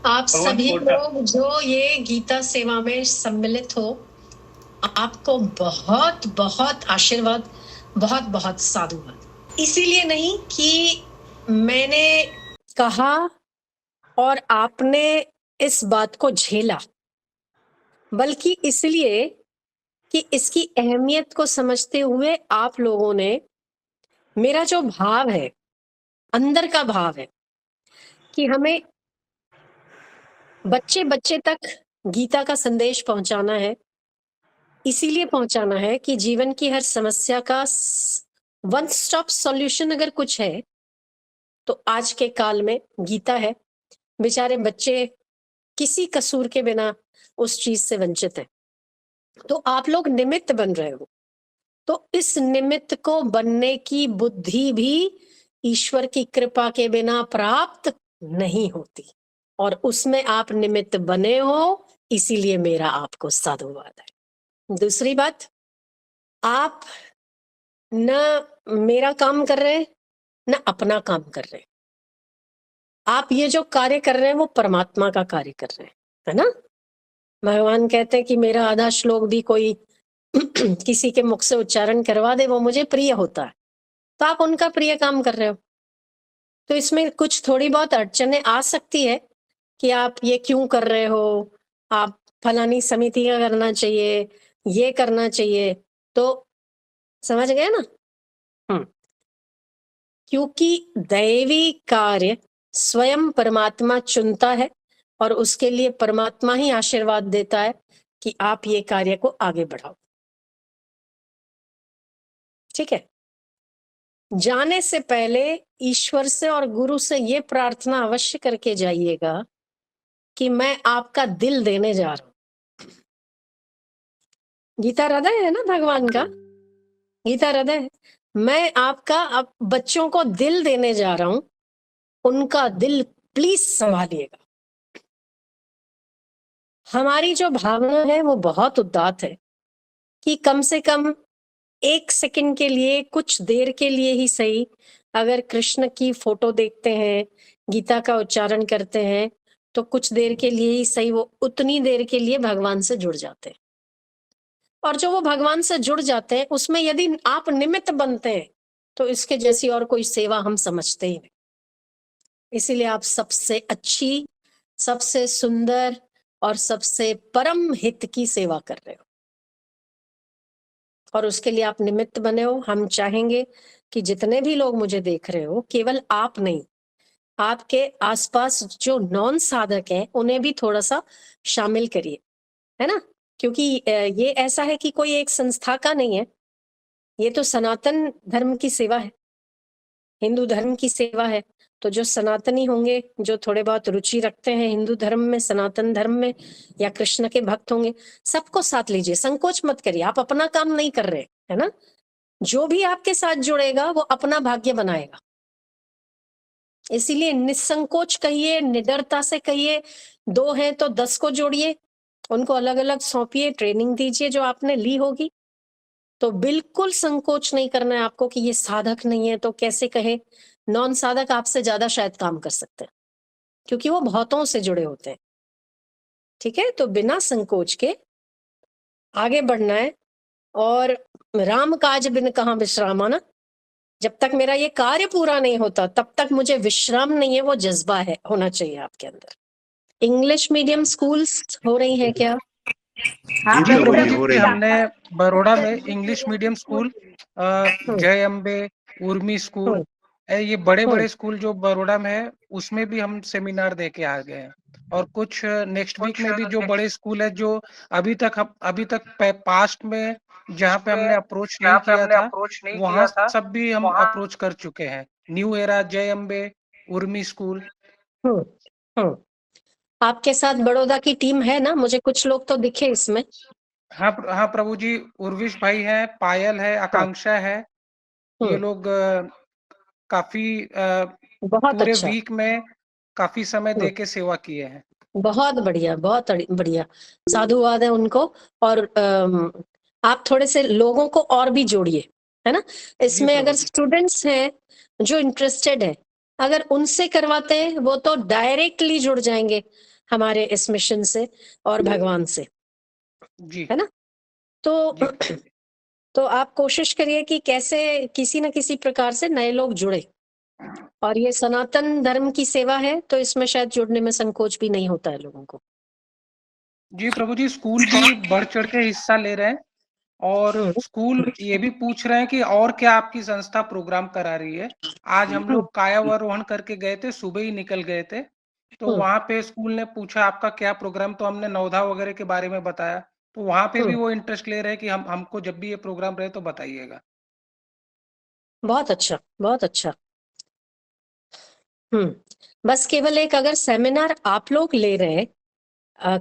आप सभी लोग जो ये गीता सेवा में सम्मिलित हो, आपको बहुत बहुत आशीर्वाद, बहुत बहुत साधुवाद। इसीलिए नहीं कि मैंने कहा और आपने इस बात को झेला, बल्कि इसलिए कि इसकी अहमियत को समझते हुए आप लोगों ने मेरा जो भाव है, अंदर का भाव है कि हमें बच्चे बच्चे तक गीता का संदेश पहुंचाना है। इसीलिए पहुंचाना है कि जीवन की हर समस्या का वन स्टॉप सॉल्यूशन अगर कुछ है तो आज के काल में गीता है। बेचारे बच्चे किसी कसूर के बिना उस चीज से वंचित है, तो आप लोग निमित्त बन रहे हो। तो इस निमित्त को बनने की बुद्धि भी ईश्वर की कृपा के बिना प्राप्त नहीं होती, और उसमें आप निमित्त बने हो, इसीलिए मेरा आपको साधुवाद है। दूसरी बात, आप न मेरा काम कर रहे हैं न अपना काम कर रहे हैं। आप ये जो कार्य कर रहे हैं वो परमात्मा का कार्य कर रहे हैं, है ना। भगवान कहते हैं कि मेरा आधा श्लोक भी कोई किसी के मुख से उच्चारण करवा दे वो मुझे प्रिय होता है, तो आप उनका प्रिय काम कर रहे हो। तो इसमें कुछ थोड़ी बहुत अड़चने आ सकती है कि आप ये क्यों कर रहे हो, आप फलानी समिति का करना चाहिए, ये करना चाहिए, तो समझ गए ना। क्योंकि दैवी कार्य स्वयं परमात्मा चुनता है और उसके लिए परमात्मा ही आशीर्वाद देता है कि आप ये कार्य को आगे बढ़ाओ। ठीक है। जाने से पहले ईश्वर से और गुरु से ये प्रार्थना अवश्य करके जाइएगा कि मैं आपका दिल देने जा रहा हूं। गीता हृदय है ना भगवान का, गीता हृदय है। मैं आपका अब बच्चों को दिल देने जा रहा हूं, उनका दिल प्लीज संभालिएगा। हमारी जो भावना है वो बहुत उदात्त है कि कम से कम 1 सेकंड के लिए, कुछ देर के लिए ही सही, अगर कृष्ण की फोटो देखते हैं, गीता का उच्चारण करते हैं, तो कुछ देर के लिए ही सही वो उतनी देर के लिए भगवान से जुड़ जाते हैं। और जो वो भगवान से जुड़ जाते हैं उसमें यदि आप निमित्त बनते हैं तो इसके जैसी और कोई सेवा हम समझते ही नहीं। इसीलिए आप सबसे अच्छी, सबसे सुंदर और सबसे परम हित की सेवा कर रहे हो, और उसके लिए आप निमित्त बने हो। हम चाहेंगे कि जितने भी लोग मुझे देख रहे हो, केवल आप नहीं, आपके आसपास जो नॉन साधक हैं उन्हें भी थोड़ा सा शामिल करिए, है ना। क्योंकि ये ऐसा है कि कोई एक संस्था का नहीं है, ये तो सनातन धर्म की सेवा है, हिंदू धर्म की सेवा है। तो जो सनातनी होंगे, जो थोड़े बहुत रुचि रखते हैं हिंदू धर्म में, सनातन धर्म में, या कृष्ण के भक्त होंगे, सबको साथ लीजिए, संकोच मत करिए। आप अपना काम नहीं कर रहे, है ना। जो भी आपके साथ जुड़ेगा वो अपना भाग्य बनाएगा। इसीलिए निसंकोच कहिए, निडरता से कहिए। 2 हैं तो 10 को जोड़िए, उनको अलग अलग सौंपिए, ट्रेनिंग दीजिए जो आपने ली होगी। तो बिल्कुल संकोच नहीं करना है आपको कि ये साधक नहीं है तो कैसे कहे। नॉन साधक आपसे ज्यादा शायद काम कर सकते हैं, क्योंकि वो बहुतों से जुड़े होते हैं। ठीक है, तो बिना संकोच के आगे बढ़ना है। और राम काज बिन कहाँ विश्राम, ना। जब तक मेरा ये कार्य पूरा नहीं होता तब तक मुझे विश्राम नहीं है, वो जज्बा है, होना चाहिए आपके अंदर। इंग्लिश मीडियम स्कूल्स हो रही हैं क्या? हाँ प्रभु जी, हमने बड़ौदा में इंग्लिश मीडियम स्कूल, जय अम्बे, उर्मी स्कूल, ये बड़े बड़े स्कूल जो बड़ौदा में है उसमें भी हम सेमिनार दे के आ गए हैं। और कुछ नेक्स्ट वीक में भी जो बड़े स्कूल है जो अभी तक पास्ट में जहाँ पे हमने अप्रोच नहीं किया था, वहाँ सब भी हम अप्रोच कर चुके हैं। न्यू एरा, जय अम्बे, उर्मी स्कूल। आपके साथ बड़ौदा की टीम है ना, मुझे कुछ लोग तो दिखे इसमें। हाँ प्रभु जी, उर्विश भाई है, पायल है, आकांक्षा है, ये लोग काफी बहुत पूरे अच्छा, वीक में काफी समय दे के सेवा किए हैं। बहुत बढ़िया, बहुत बढ़िया, साधुवाद है उनको। और आप थोड़े से लोगों को और भी जोड़िए, है ना। इसमें अगर स्टूडेंट्स हैं जो इंटरेस्टेड है, अगर उनसे करवाते हैं वो तो डायरेक्टली जुड़ जाएंगे। हमारे इस मिशन से और भगवान से, जी, है ना? तो जी। तो आप कोशिश करिए कि कैसे किसी न किसी प्रकार से नए लोग जुड़े, और ये सनातन धर्म की सेवा है, तो इसमें शायद जुड़ने में संकोच भी नहीं होता है लोगों को। जी, प्रभु जी, स्कूल भी बढ़-चढ़ के हिस्सा ले रहे हैं और हुँ, स्कूल ये भी पूछ रहे हैं कि और क्या आपकी संस्था प्रोग्राम करा रही है? आज हम हुँ, लोग कायावरोहण करके गए थे, सुबह ही निकल गए थे। तो हुँ, वहाँ पे स्कूल ने पूछा आपका क्या प्रोग्राम? तो हमने नवधा वगैरह के बारे में बताया। तो वहाँ पे भी हुँ, वो इंटरेस्ट ले रहे हैं कि हम हमको जब भी ये प्रोग्राम रहे तो बताइएगा। बहुत अच्छा, बहुत अच्छा। हुँ, बस केवल एक अगर सेमिनार आप लोग ले रहे हैं,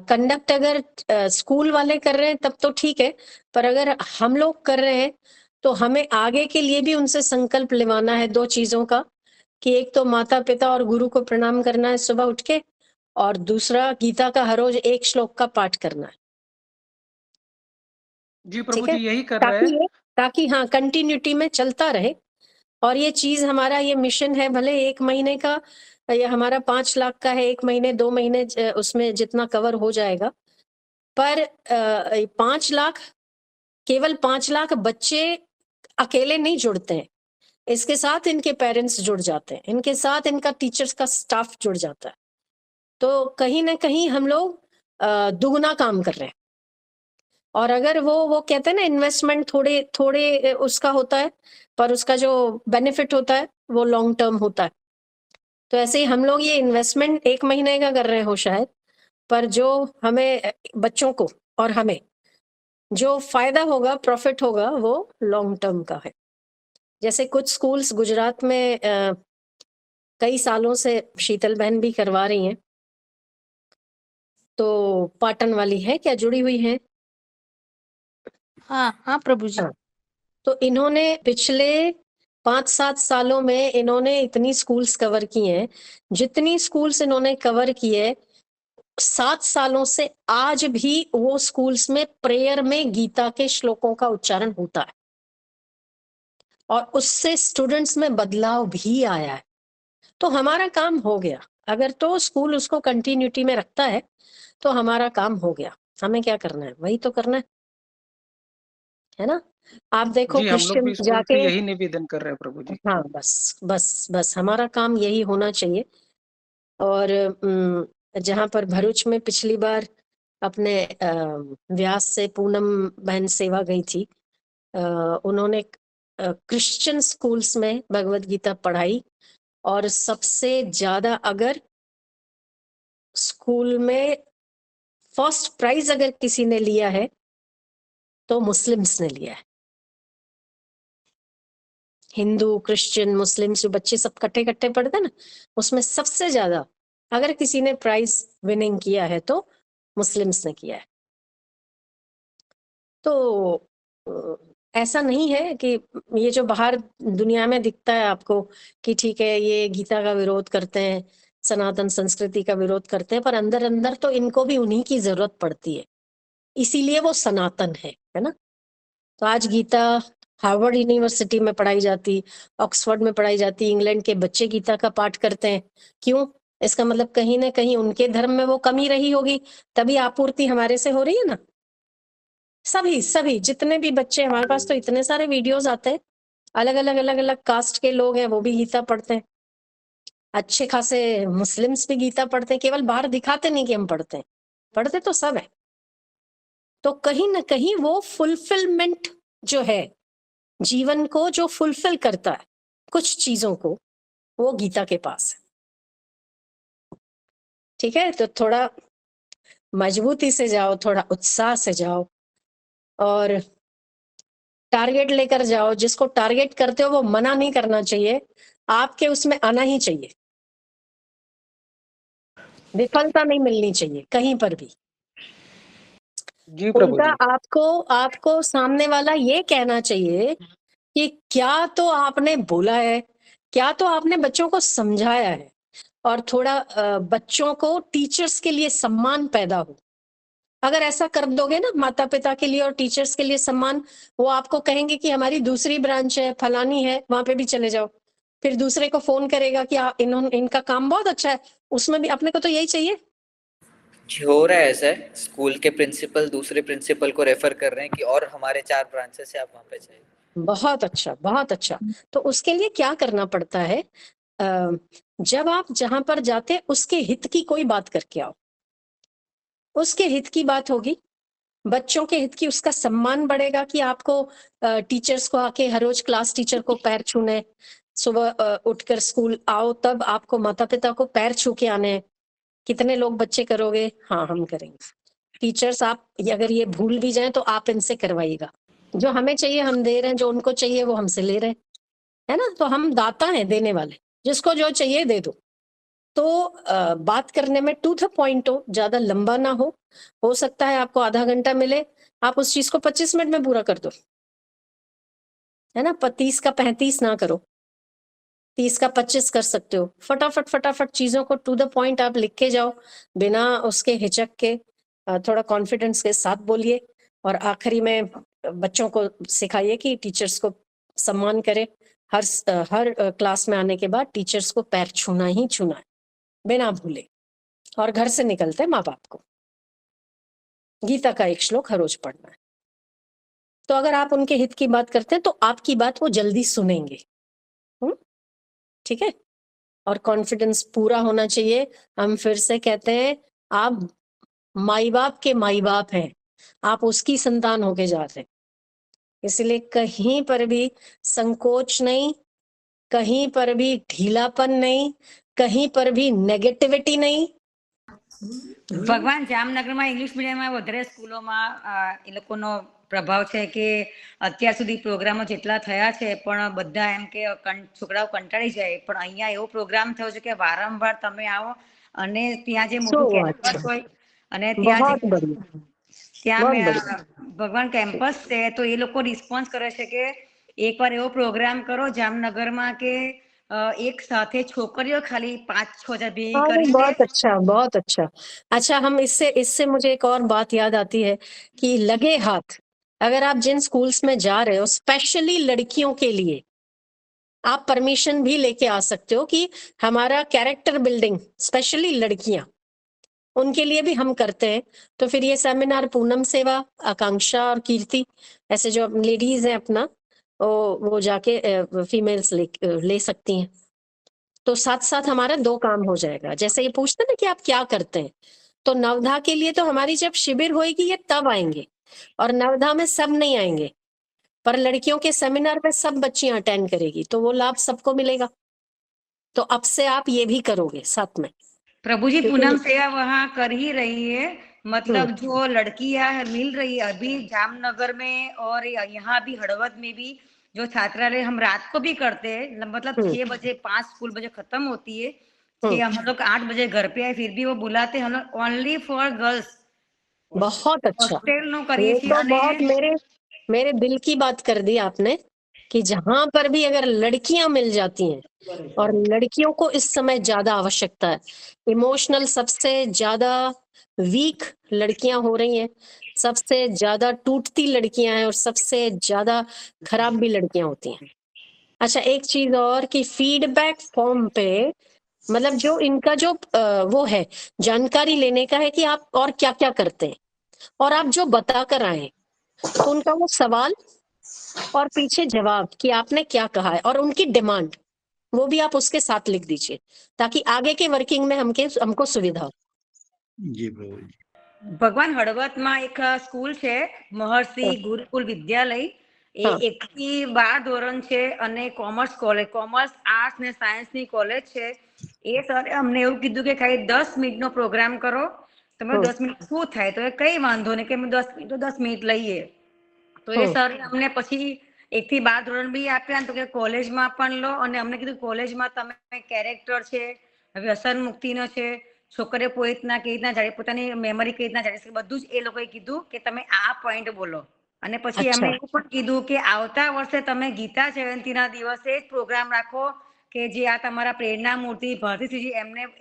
कंडक्ट अगर स्कूल वाले कर रहे हैं तब तो ठीक है, पर अगर हम लोग कर रहे हैं, तो हमें आगे के लिए भी उनसे संकल्प लेवाना है 2 चीज़ों का, कि एक तो माता-पिता और गुरु को प्रणाम करना है सुबह उठ के, और दूसरा गीता का हर रोज़ 1 श्लोक का पाठ करना है, जी, प्रभु ठीक है? जी यही कर रहे ताकि हैं। ये ताकि हाँ, कंटिन्यूटी में चलता रहे, और ये चीज़ हमारा ये मिशन है, भले 1 महीने का या हमारा 5 लाख का है, 1 महीने 2 महीने उसमें जितना कवर हो जाएगा, पर 5 लाख, केवल 5 लाख बच्चे अकेले नहीं जुड़ते हैं, इसके साथ इनके पेरेंट्स जुड़ जाते हैं, इनके साथ इनका टीचर्स का स्टाफ जुड़ जाता है। तो कहीं न कहीं हम लोग दुगना काम कर रहे हैं, और अगर वो कहते हैं ना, इन्वेस्टमेंट थोड़े थोड़े उसका होता है, पर उसका जो बेनिफिट होता है, वो लॉन्ग टर्म होता है। तो ऐसे ही हम लोग ये इन्वेस्टमेंट 1 महीने का कर रहे हो शायद, पर जो हमें बच्चों को और हमें जो फ़ायदा होगा, प्रॉफ़िट होगा, वो लॉन्ग टर्म का है। जैसे कुछ स्कूल्स गुजरात में कई सालों से शीतल बहन भी करवा रही हैं, तो पाटन वाली हैं क्या, जुड़ी हुई हैं? हाँ, हाँ प्रभु जी। हाँ, तो इन्होंने पिछले 5-7 सालों में इन्होंने इतनी स्कूल्स कवर की हैं, जितनी स्कूल्स इन्होंने कवर की है, 7 सालों से आज भी वो स्कूल्स में प्रेयर में गीता के श्लोकों का उच्चारण होता है, और उससे स्टूडेंट्स में बदलाव भी आया है। तो हमारा काम हो गया। अगर तो स्कूल उसको कंटिन्यूटी में रखता है, तो हमारा काम हो गया। हमें क्या करना है? वही तो करना है ना? आप देखो जी, हम लोग क्रिश्चियन भी स्कूल जाके, से यही निवेदन कर रहे हैं प्रभु जी। हाँ, बस हमारा काम यही होना चाहिए। और जहाँ पर भरूच में पिछली बार अपने व्यास से पूनम बहन सेवा गई थी, अ, उन्होंने क्रिश्चियन स्कूल्स में भगवत गीता पढ़ाई, और सबसे ज़्यादा अगर स्कूल में फर्स्ट प्राइज़ अगर किसी ने लिया है, तो मुस्लिम्स ने लिया है। हिंदू, क्रिश्चियन, मुस्लिम्स जो बच्चे सब इकट्ठे-इकट्ठे पढ़ते हैं ना, उसमें सबसे ज़्यादा अगर किसी ने प्राइज़ विनिंग किया है, तो मुस्लिम्स ने किया है। तो अ, ऐसा नहीं है कि ये जो बाहर दुनिया में दिखता है आपको कि ठीक है, ये गीता का विरोध करते हैं, सनातन संस्कृति का विरोध करते हैं, पर अंदर-अंदर तो इनको भी उन्हीं की ज़रूरत पड़ती है। इसीलिए वो सनातन है ना? तो आज गीता हार्वर्ड यूनिवर्सिटी में पढ़ाई जाती, ऑक्सफोर्ड में पढ़ाई जाती, इंग्लैंड के बच्चे गीता का पाठ करते हैं। क्यों? इसका मतलब कहीं न कहीं उनके धर्म में वो कमी रही होगी, तभी आपूर्ति हमारे से हो रही है ना। सभी जितने भी बच्चे, हमारे पास तो इतने सारे वीडियोज़ आते हैं, अलग-अलग, अलग-अलग कास्ट के लोग हैं, वो भी गीता पढ़ते हैं। अच्छे खासे मुस्लिम्स भी गीता पढ़ते हैं, केवल बाहर दिखाते नहीं कि हम पढ़ते हैं, पढ़ते तो सब हैं। तो कहीं न कहीं वो फुलफिलमेंट जो है, जीवन को जो फुलफिल करता है, कुछ चीज़ों को, वो गीता के पास है। ठीक है? तो थोड़ा मजबूती से जाओ, थोड़ा उत्साह से जाओ, और टारगेट लेकर जाओ। जिसको टारगेट करते हो वो मना नहीं करना चाहिए, आपके उसमें आना ही चाहिए। विफलता नहीं मिलनी चाहिए कहीं पर भी। जी, प्रभु उल्टा जी। आपको आपको सामने वाला ये कहना चाहिए कि क्या तो आपने बोला है, क्या तो आपने बच्चों को समझाया है, और थोड़ा बच्चों को टीचर्स के लिए सम्मान पैदा हो। अगर ऐसा कर दोगे ना, माता-पिता के लिए और टीचर्स के लिए सम्मान, वो आपको कहेंगे कि हमारी दूसरी ब्रांच है, फलानी है, वहाँ पे भी चले जाओ। फिर दूसरे को फ़ोन करेगा कि इन्होंने इनका काम बहुत अच्छा है, उसमें भी अपने को तो यही चाहिए। जी हो रहा है सर, स्कूल के प्रिंसिपल दूसरे प्रिंसिपल को रेफर कर रहे हैं कि और हमारे 4 ब्रांचेस है, आप वहाँ पे जाइए। बहुत अच्छा, बहुत अच्छा। तो उसके लिए क्या करना पड़ता है, जब आप जहां पर जाते उसके हित की कोई बात करके आओ, उसके हित की बात होगी, बच्चों के हित की, उसका सम्मान बढ़ेगा कि आपको टीचर्स को आके हर रोज क्लास टीचर को पैर छूने, सुबह उठकर स्कूल आओ तब आपको माता पिता को पैर छू के आने हैं। कितने लोग बच्चे करोगे? हाँ, हम करेंगे। टीचर्स आप अगर ये भूल भी जाएं तो आप इनसे करवाइएगा। जो हमें चाहिए हम दे रहे हैं, जो उनको चाहिए वो हमसे ले रहे हैं, है ना? तो हम दाता हैं, देने वाले, जिसको जो चाहिए दे दो। तो बात करने में टू द पॉइंट हो, ज्यादा लंबा ना हो सकता है आपको आधा घंटा मिले, आप उस चीज को 25 मिनट में पूरा कर दो, है ना? 30 का 35 ना करो, 30 का 25 कर सकते हो। फटाफट फटाफट चीजों को टू द पॉइंट आप लिख के जाओ, बिना उसके हिचक के, थोड़ा कॉन्फिडेंस के साथ बोलिए। और आखिरी में बच्चों को सिखाइए कि टीचर्स को सम्मान करे। हर क्लास में आने के बाद टीचर्स को पैर छूना ही छूना है, बिना भूले। और घर से निकलते माँ बाप को गीता का एक श्लोक हर रोज पढ़ना है। तो अगर आप उनके हित की बात करते हैं तो आपकी बात वो जल्दी सुनेंगे। ठीक है? और कॉन्फिडेंस पूरा होना चाहिए। हम फिर से कहते हैं, आप माई बाप के माई बाप हैं, आप उसकी संतान होके जा रहे हैं, इसलिए कहीं पर भी संकोच नहीं, कहीं पर भी ढीलापन नहीं, कहीं पर भी नेगेटिविटी नहीं। ભગવાન જામનગરમાં ઇંગ્લિશ મીડિયમમાં વધારે સ્કૂલોમાં એ લોકોનો પ્રભાવ છે કે અત્યાર સુધી પ્રોગ્રામો જેટલા થયા છે પણ બધા એમ કે છોકરાઓ કંટાળી જાય, પણ અહીંયા એવો પ્રોગ્રામ થયો છે કે વારંવાર તમે આવો અને ત્યાં જે મોટું કેમ્પસ હોય અને ત્યાં જે ત્યાં ભગવાન કેમ્પસ છે તો એ લોકો રિસ્પોન્સ કરે છે કે એકવાર એવો પ્રોગ્રામ કરો જામનગરમાં કે एक साथे छोकरियों खाली 5-6 भेगी करी। बहुत अच्छा, बहुत अच्छा। अच्छा, हम इससे मुझे एक और बात याद आती है कि लगे हाथ, अगर आप जिन स्कूल्स में जा रहे हो स्पेशली लड़कियों के लिए, आप परमिशन भी लेके आ सकते हो कि हमारा कैरेक्टर बिल्डिंग स्पेशली लड़कियां, उनके लिए भी हम करते हैं। तो फिर ये सेमिनार पूनम सेवा, आकांक्षा और कीर्ति, ऐसे जो लेडीज हैं अपना, वो जाके फीमेल्स ले सकती हैं। तो साथ साथ हमारा 2 काम हो जाएगा। जैसे ये पूछते ना कि आप क्या करते हैं, तो नवधा के लिए तो हमारी जब शिविर होएगी ये तब आएंगे, और नवधा में सब नहीं आएंगे, पर लड़कियों के सेमिनार पे सब बच्चियां अटेंड करेगी, तो वो लाभ सबको मिलेगा। तो अब से आप ये भी करोगे साथ में। प्रभु जी पूनम सेवा वहाँ कर ही रही है, मतलब जो लड़कियां मिल रही है अभी जामनगर में और यहाँ भी हड़वद में भी जो छात्रालय हम रात को भी करते हैं, मतलब 6 बजे 5 स्कूल बजे खत्म होती है, कि हम लोग 8 बजे घर पे आए फिर भी वो बुलाते हैं हम लोग ओनली फॉर गर्ल्स। बहुत अच्छा, होस्टेल नो ये करिए तो बहुत मेरे दिल की बात कर दी आपने, कि जहां पर भी अगर लड़कियां मिल जाती हैं, और लड़कियों को इस समय ज्यादा आवश्यकता है, इमोशनल सबसे ज्यादा वीक लड़कियां हो रही हैं, सबसे ज्यादा टूटती लड़कियां हैं, और सबसे ज्यादा खराब भी लड़कियां होती हैं। अच्छा, एक चीज और कि फीडबैक फॉर्म पे, मतलब जो इनका जो वो है, जानकारी लेने का है कि आप और क्या क्या करते हैं, और आप जो बता कर आए, तो उनका वो सवाल और पीछे जवाब कि आपने क्या कहा है, और उनकी डिमांड वो भी आप उसके साथ लिख दीजिए, ताकि आगे के वर्किंग में हमको सुविधा हो। जी प्रभु जी। ભગવાન હળવદમાં એક સ્કૂલ છે મહર્ષિ ગુરુકુલ વિદ્યાલય, એ 1 થી 12 ધોરણ છે અને કોમર્સ કોલેજ, કોમર્સ આર્ટ્સ ને સાયન્સ ની કોલેજ છે। એ સર અમને એવું કીધું કે ખાલી 10 મિનિટનો પ્રોગ્રામ કરો, તમે 10 મિનિટ શું થાય, તો કઈ વાંધો નહીં કે 10 મિનિટ લઈએ। તો એ સર અમને પછી 1 થી 12 ધોરણ બી આપ્યા, તો કે કોલેજમાં પણ લો, અને અમને કીધું કોલેજમાં તમે કેરેક્ટર છે, વ્યસન મુક્તિનો છે, છોકરીઓ પોતાના કેવી રીતના જાણે, પોતાની મેમરી કેવી રીતના જાણી શકે, બધું જ એ લોકોએ કીધું કે તમે આ પોઈન્ટ બોલો। અને પછી એમણે એવું પણ કીધું કે આવતા વર્ષે તમે ગીતા જયંતિના દિવસે જ પ્રોગ્રામ રાખો, કે જે આ તમારા પ્રેરણા મૂર્તિ ભારતીસિંહજી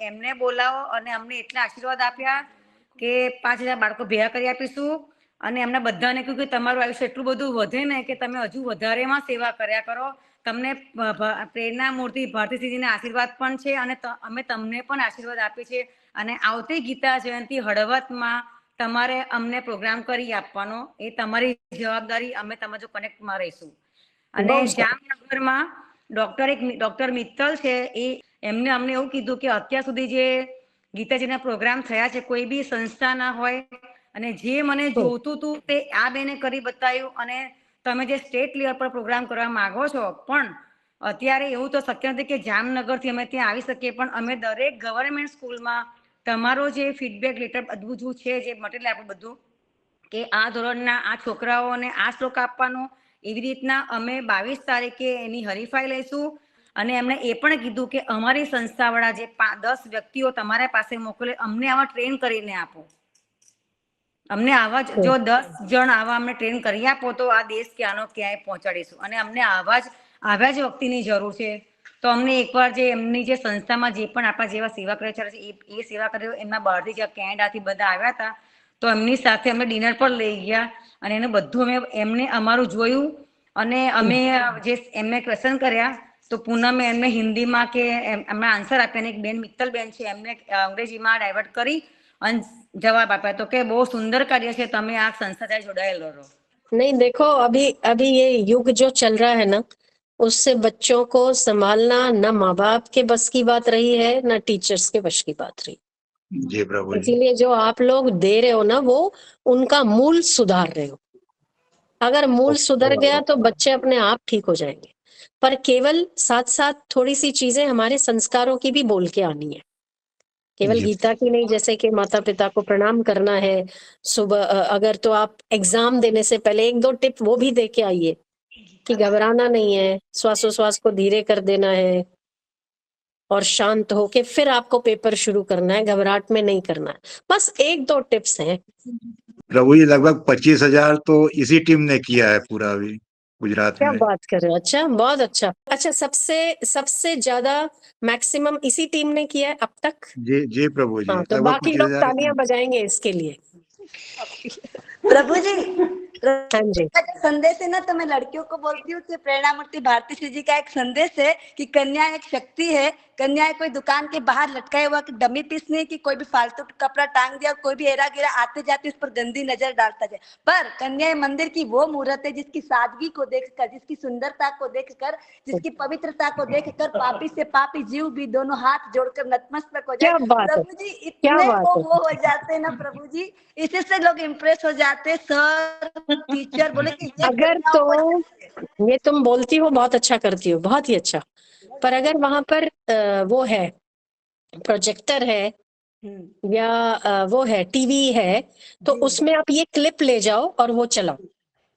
એમને બોલાવો, અને અમને એટલા આશીર્વાદ આપ્યા કે 5000 બાળકો ભેગા કરી આપીશું, અને એમના બધાને કહ્યું કે તમારું આયુષ્ય એટલું બધું વધે ને કે તમે હજુ વધારેમાં સેવા કર્યા કરો, તમને પ્રેરણા મૂર્તિ ભારતીસિંહજીના આશીર્વાદ પણ છે, અને અમે તમને પણ આશીર્વાદ આપીએ છીએ, અને આવતી ગીતા જયંતિ હળવદમાં તમારે અમને પ્રોગ્રામ કરી આપવાનો, એ તમારી જવાબદારી. અમે તમારા જો કનેક્ટમાં રહીશું. અને બહુ સારું. જામનગરમાં ડોક્ટર મિત્તલ છે, એમને અમને એવું કીધું કે અત્યાર સુધી જે ગીતાજીના પ્રોગ્રામ થયા છે કોઈ બી સંસ્થાના હોય, અને જે મને જોતું હતું તે આ બેને કરી બતાવ્યું. અને તમે જે સ્ટેટ લેવલ પર પ્રોગ્રામ કરવા માંગો છો, પણ અત્યારે એવું તો શક્ય નથી કે જામનગરથી અમે ત્યાં આવી શકીએ, પણ અમે દરેક ગવર્મેન્ટ સ્કૂલમાં તમારો જે ફીડબેક લેટર બધું છે, જે મટીરિયલ આપણું બધું, કે આ ધોરણના આ છોકરાઓને આ શ્લોક આપવાનો, એવી રીતના અમે 22 તારીખે એની હરીફાઈ લઈશું. અને એમણે એ પણ કીધું કે અમારી સંસ્થાવાળા જે 10 વ્યક્તિઓ તમારા પાસે મોકલે, અમને આવા ટ્રેન કરીને આપો. અમને આવા જો 10 જણ આવા અમને ટ્રેન કરી આપો તો આ દેશ ક્યાંનો ક્યાંય પહોંચાડીશું. અને અમને આવા જ વ્યક્તિની જરૂર છે. તો અમને એકવાર જે એમની જે સંસ્થામાં જે પણ આપણા જેવા સેવા કર્મચારી છે, એ સેવા કર્યો, એમના બહારથી જે કેનેડાથી બધા આવ્યા હતા, તો એમની સાથે અમે ડિનર પર લઈ ગયા. અને એનું બધું એમને અમારું જોયું. અને અમે જે એમને ક્વેશ્ચન કર્યા, તો પૂનમે એમને હિન્દીમાં કે એમના આન્સર આપ્યા. અને એક બેન મિત્તલ બેન છે, એમને અંગ્રેજીમાં ડાયવર્ટ કરી અને જવાબ આપ્યા. તો કે બહુ સુંદર કાર્ય છે, તમે આ સંસ્થા સાથે જોડાયેલો રહો. नहीं देखो, अभी ये युग जो चल रहा है ना, उससे बच्चों को संभालना न माँ बाप के बस की बात रही है, न टीचर्स के बस की बात रही। जी प्रभु जी। इसीलिए जो आप लोग दे रहे हो ना, वो उनका मूल सुधार रहे हो। अगर मूल सुधर गया तो बच्चे अपने आप ठीक हो जाएंगे। पर केवल साथ साथ थोड़ी सी चीजें हमारे संस्कारों की भी बोल के आनी है, केवल जी। गीता की नहीं। जैसे कि माता पिता को प्रणाम करना है सुबह, अगर तो आप एग्जाम देने से पहले 1-2 टिप वो भी दे के आइए कि घबराना नहीं है, श्वासोश्वास को धीरे कर देना है और शांत होके फिर आपको पेपर शुरू करना है, घबराहट में नहीं करना है। बस 1-2 टिप्स हैं। प्रभु जी लगभग 25,000 तो इसी टीम ने किया है पूरा अभी गुजरात क्या में। बात कर रहे हो? अच्छा, बहुत अच्छा। अच्छा, सबसे ज्यादा मैक्सिमम इसी टीम ने किया है अब तक? जी प्रभु जी। हाँ, तो लगभग बाकी लोग 25,000। तालियां बजाएंगे इसके लिए। प्रभु जी, हाँ जी। संदेश है ना, तो मैं लड़कियों को बोलती हूँ कि प्रेरणामूर्ति भारती श्री जी का एक संदेश है कि कन्या एक शक्ति है। कन्या कोई दुकान के बाहर लटकाया हुआ कि डमी पीस नहीं, कि कोई भी फालतू कपड़ा टांग दिया, कोई भी एरा गिरा आते जाते उस पर गंदी नजर डालता जाए। पर कन्या मंदिर की वो मूर्त है जिसकी सादगी को देखकर, जिसकी सुंदरता को देखकर, जिसकी पवित्रता को देखकर पापी से पापी जीव भी दोनों हाथ जोड़कर नतमस्तक हो जाए। क्या बात है, प्रभु जी क्या इतने बात है। वो हो जाते हैं ना प्रभु जी, इसी से लोग इम्प्रेस हो जाते हैं। सर टीचर बोले कि ये अगर कन्याओं को तो ये तुम बोलती हो, बहुत अच्छा करती हो, बहुत ही अच्छा। पर अगर वहां पर वो है, प्रोजेक्टर है या वो है, टीवी है, तो जी। उसमें आप ये क्लिप ले जाओ और वो चलाओ।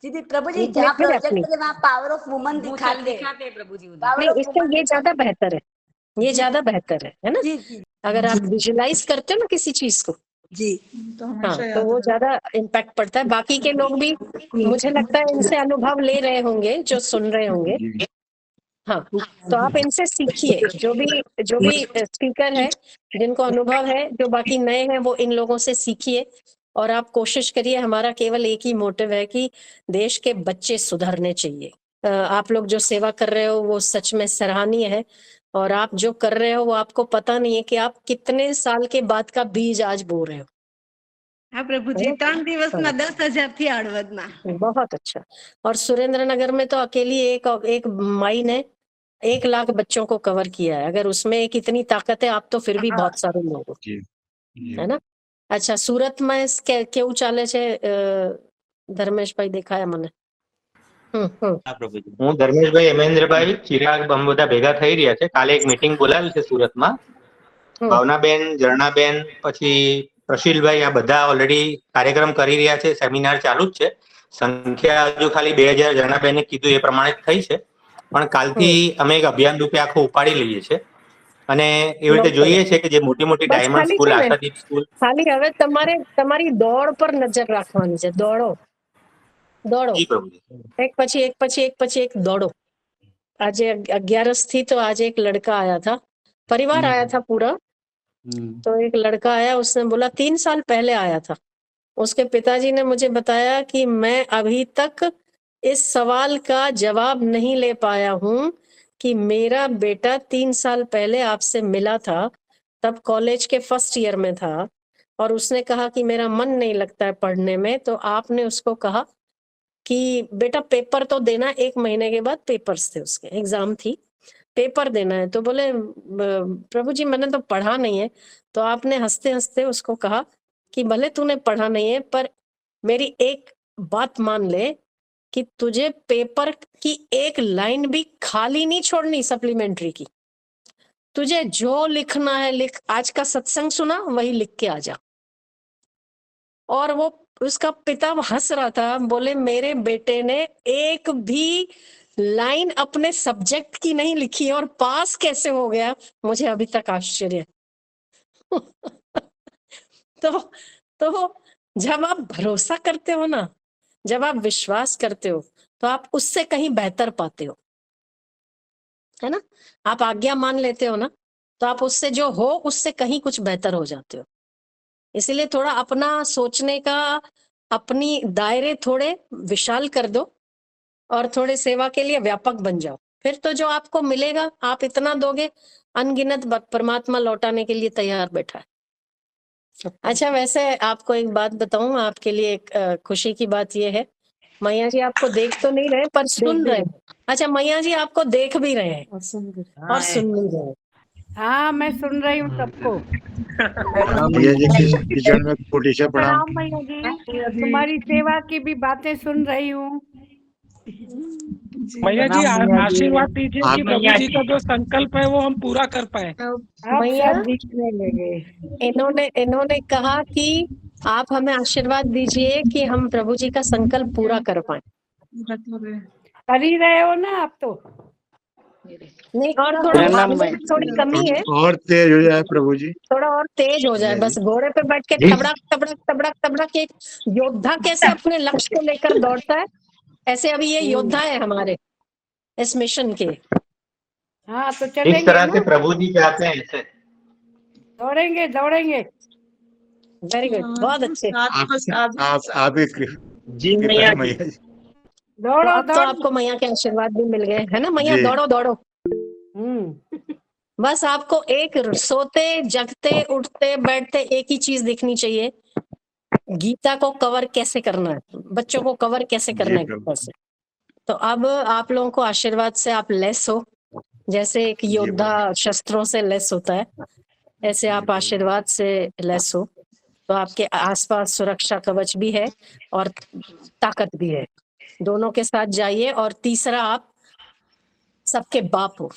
जी जी प्रभु जी, ये जहाँ क्लिप है अपनी। प्रोजेक्टर है वहाँ पावर ऑफ वुमन दिखाते हैं प्रभु जी उधर। पावर नहीं, ऑफ इससे वुमन ये ज्यादा बेहतर है, ये ज्यादा बेहतर है ना? जी जी अगर आप विजुलाइज करते हो ना किसी चीज को, जी। हाँ, तो वो ज्यादा इम्पैक्ट पड़ता है। बाकी के लोग भी मुझे लगता है इनसे अनुभव ले रहे होंगे, जो सुन रहे होंगे। जी। हाँ, तो आप इनसे सीखिए, जो भी स्पीकर है, जिनको अनुभव है, जो बाकी नए हैं, वो इन लोगों से सीखिए। और आप कोशिश करिए, हमारा केवल एक ही मोटिव है कि देश के बच्चे सुधरने चाहिए। आप लोग जो सेवा कर रहे हो वो सच में सराहनीय है। और आप जो कर रहे हो वो आपको पता नहीं है कि आप कितने साल के बाद का बीज आज बो रहे हो। हाँ प्रभु जी, 3 દિવસમાં 10,000 थी हળવદમાં। बहुत अच्छा। और सुरेंद्रनगर में तो अकेली एक माई ने 1 लाख बच्चों को कवर किया है। अगर उसमें एक इतनी ताकत है, आप तो फिर भी बहुत सारे लोग हो, जी। है ना? अच्छा, सूरत में केવું ચાલે છે ધર્મેશભાઈ? દેખાયા મને। હા પ્રભુજી, હું ધર્મેશભાઈ, હેમેન્દ્રભાઈ, ચિરાગ બધા ભેગા થઈ રહ્યા છે. કાલે એક મીટિંગ બોલાવેલ છે સુરતમાં. ભાવનાબેન, ઝરણાબેન, પછી પ્રશીલભાઈ, આ બધા ઓલરેડી કાર્યક્રમ કરી રહ્યા છે. સેમિનાર ચાલુ જ છે. સંખ્યા હજુ ખાલી 2,000 ઝરણાબેને કીધું એ પ્રમાણે થઈ છે. પણ કાલથી અમે એક અભિયાન રૂપે આખું ઉપાડી લઈએ છે. અને એવી રીતે જોઈએ છે કે જે મોટી મોટી બસ ડાયમંડ ખાલી સ્કૂલ, છે ને, આશાદીપ સ્કૂલ, ખાલી હવે તમારી દોડ પર નજર રાખવાની છે। દોડો, જી પ્રભુજી, एक પછી એક દોડો। आज 11 थी, तो आज एक लड़का आया था, परिवार आया था पूरा। तो एक लड़का आया, उसने बोला 3 साल पहले आया था। उसके पिताजी ने मुझे बताया कि मैं अभी तक इस सवाल का जवाब नहीं ले पाया हूं कि मेरा बेटा 3 साल पहले आपसे मिला था तब कॉलेज के फर्स्ट ईयर में था और उसने कहा कि मेरा मन नहीं लगता है पढ़ने में, तो आपने उसको कहा कि बेटा पेपर तो देना, 1 महीने के बाद पेपर्स थे, उसके एग्जाम थी, पेपर देना है। तो बोले प्रभु जी मैंने तो पढ़ा नहीं है। तो आपने हंसते हंसते उसको कहा कि भले तूने पढ़ा नहीं है पर मेरी एक बात मान ले कि तुझे पेपर की एक लाइन भी खाली नहीं छोड़नी सप्लीमेंट्री की, तुझे जो लिखना है लिख, आज का सत्संग सुना वही लिख के आ जा। और वो उसका पिता हंस रहा था, बोले मेरे बेटे ने एक भी लाइन अपने सब्जेक्ट की नहीं लिखी और पास कैसे हो गया, मुझे अभी तक आश्चर्य है। तो जब आप भरोसा करते हो ना, जब आप विश्वास करते हो तो आप उससे कहीं बेहतर पाते हो, है ना। आप आज्ञा मान लेते हो ना, तो आप उससे जो हो उससे कहीं कुछ बेहतर हो जाते हो। इसीलिए थोड़ा अपना सोचने का, अपनी दायरे थोड़े विशाल कर दो और थोड़े सेवा के लिए व्यापक बन जाओ। फिर तो जो आपको मिलेगा आप इतना दोगे, अनगिनत परमात्मा लौटाने के लिए तैयार बैठा है। अच्छा, वैसे आपको एक बात बताऊं, आपके लिए एक खुशी की बात यह है, मैया जी आपको देख तो नहीं रहे पर सुन रहे हैं। अच्छा, मैया जी आपको देख भी रहे हैं और सुन भी रहे हैं। हाँ, मैं सुन रही हूँ सबको। भैया जी किचन में कोटेश्वर प्रणाम। प्रणाम भैया जी, तुम्हारी सेवा की भी बातें सुन रही हूँ। भैया जी आशीर्वाद दीजिए कि प्रभु जी का जो संकल्प है वो हम पूरा कर पाए। अब भैया सब दिखने लगे। इन्होंने कहा कि आप हमें आशीर्वाद दीजिए कि हम प्रभु जी का संकल्प पूरा कर पाए। कर ही रहे हो ना आप तो। नहीं, और थोड़ा भागने में थोड़ी कमी है, और तेज हो जाए प्रभु जी, थोड़ा और तेज हो जाए। बस घोड़े पे बैठ के तबड़क तबड़क तबड़क तबड़क, एक योद्धा कैसे अपने लक्ष्य को लेकर दौड़ता है, ऐसे अभी ये योद्धा है हमारे इस मिशन के। हाँ तो इस चलेंगे तरह से ना, प्रभु जी चाहते हैं ऐसे। दौड़ेंगे दौड़ेंगे। वेरी गुड, बहुत अच्छे। आप जी मैया जी। दौड़ो अब तो दौड़ो। आपको मैया के आशीर्वाद भी मिल गए, है ना मैया। जी। दौड़ो दौड़ो। बस आपको एक सोते जगते उठते बैठते एक ही चीज दिखनी चाहिए, गीता को कवर कैसे करना है, बच्चों को कवर कैसे करना है गीता से। तो अब आप लोगों को आशीर्वाद से आप लेस हो, जैसे एक योद्धा शस्त्रों से लेस होता है, ऐसे आप आशीर्वाद से लेस हो। तो आपके आसपास सुरक्षा कवच भी है और ताकत भी है, दोनों के साथ जाइए। और तीसरा, आप सबके बाप हो।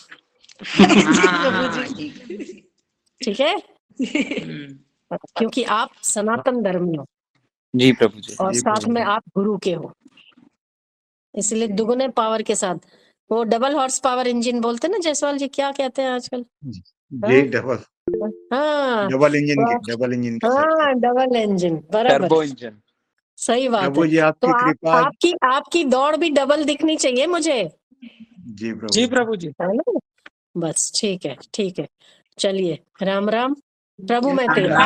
ठीक है, क्योंकि आप सनातन धर्मी हो जी प्रभु जी। और साथ में आप गुरु के हो, इसलिए दुगने पावर के साथ। वो डबल हॉर्स पावर इंजन बोलते हैं ना जायसवाल जी, क्या कहते हैं आजकल? जी डबल इंजन हाँ, डबल इंजन, बराबर, टर्बो इंजन। सही बात प्रभु है। जी आपकी तो कृपा। आपकी दौड़ भी डबल दिखनी चाहिए मुझे। जी प्रभु जी। है ना, बस ठीक है, ठीक है। चलिए, राम राम प्रभु, मैं तेरा।